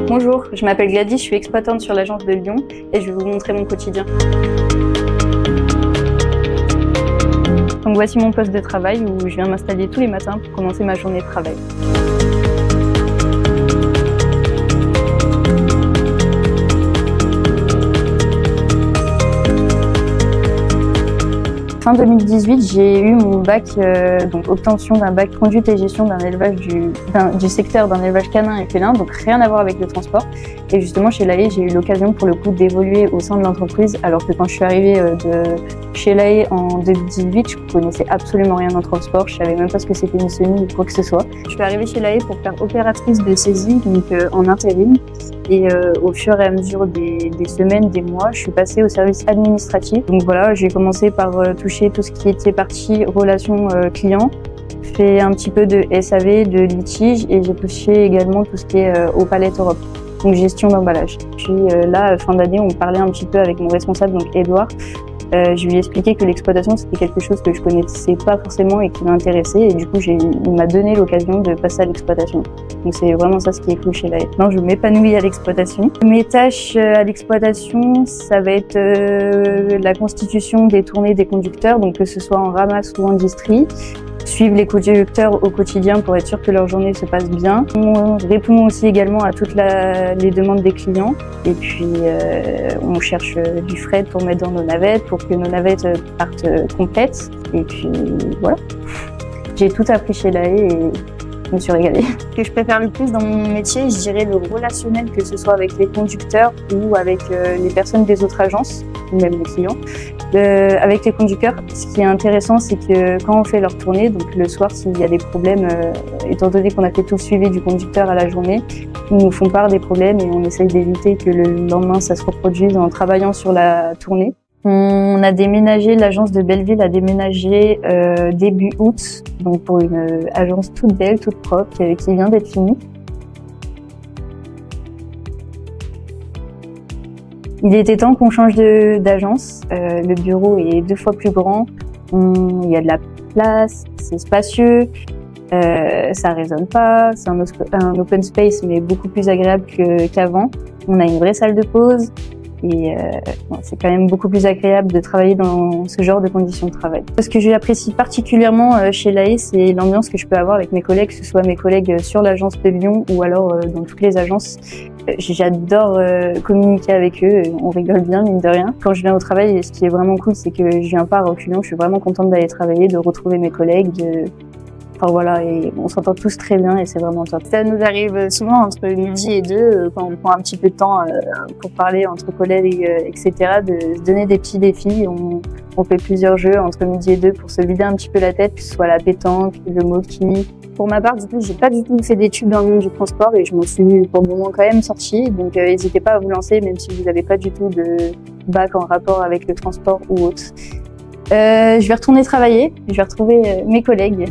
Bonjour, je m'appelle Gladys, je suis exploitante sur l'agence de Lyon et je vais vous montrer mon quotidien. Donc voici mon poste de travail où je viens m'installer tous les matins pour commencer ma journée de travail. Fin 2018, j'ai eu mon bac, donc obtention d'un bac conduite et gestion d'un élevage du secteur d'un élevage canin et félin, donc rien à voir avec le transport. Et justement, chez l'AE, j'ai eu l'occasion pour le coup d'évoluer au sein de l'entreprise, alors que quand je suis arrivée chez l'AE en 2018, je connaissais absolument rien en transport, je savais même pas ce que c'était une semi ou quoi que ce soit. Je suis arrivée chez l'AE pour faire opératrice de saisie, donc en intérim. Et au fur et à mesure des semaines, des mois, je suis passée au service administratif. Donc voilà, j'ai commencé par toucher tout ce qui était partie relations clients, fait un petit peu de SAV, de litige, et j'ai touché également tout ce qui est aux palettes Europe, donc gestion d'emballage. Puis là, fin d'année, on parlait un petit peu avec mon responsable, donc Edouard. Je lui ai expliqué que l'exploitation c'était quelque chose que je connaissais pas forcément et qui m'intéressait, et du coup il m'a donné l'occasion de passer à l'exploitation. Donc c'est vraiment ça ce qui est cool chez l'AE. Non, je m'épanouis à l'exploitation. Mes tâches à l'exploitation, ça va être la constitution des tournées des conducteurs, donc que ce soit en ramasse ou en distri. Suivre les conducteurs au quotidien pour être sûr que leur journée se passe bien. On répond aussi également à toutes les demandes des clients. Et puis on cherche du fret pour mettre dans nos navettes, pour que nos navettes partent complètes. Et puis voilà. J'ai tout appris chez l'AE et je me suis régalée. Ce que je préfère le plus dans mon métier, je dirais le relationnel, que ce soit avec les conducteurs ou avec les personnes des autres agences, ou même les clients. Avec les conducteurs, ce qui est intéressant, c'est que quand on fait leur tournée, donc le soir, s'il y a des problèmes, étant donné qu'on a fait tout le suivi du conducteur à la journée, ils nous font part des problèmes et on essaye d'éviter que le lendemain ça se reproduise en travaillant sur la tournée. On a déménagé, l'agence de Belleville a déménagé début août, donc pour une agence toute belle, toute propre, qui vient d'être finie. Il était temps qu'on change d'agence. Le bureau est 2 fois plus grand, il y a de la place, c'est spacieux, ça résonne pas, c'est un open space mais beaucoup plus agréable qu'avant. On a une vraie salle de pause et c'est quand même beaucoup plus agréable de travailler dans ce genre de conditions de travail. Ce que j'apprécie particulièrement chez l'AE, c'est l'ambiance que je peux avoir avec mes collègues, que ce soit mes collègues sur l'agence de Lyon ou alors dans toutes les agences. J'adore communiquer avec eux, on rigole bien mine de rien. Quand je viens au travail, ce qui est vraiment cool, c'est que je viens pas à reculons, je suis vraiment contente d'aller travailler, de retrouver mes collègues, enfin voilà, et on s'entend tous très bien et c'est vraiment top. Ça nous arrive souvent entre midi et 2, quand on prend un petit peu de temps pour parler entre collègues, etc., de se donner des petits défis. On fait plusieurs jeux entre midi et 2 pour se vider un petit peu la tête, que ce soit la pétanque, le moki. Pour ma part, du coup, j'ai pas du tout fait d'études dans le monde du transport et je m'en suis pour le moment quand même sortie. Donc n'hésitez pas à vous lancer, même si vous n'avez pas du tout de bac en rapport avec le transport ou autre. Je vais retourner travailler, je vais retrouver mes collègues.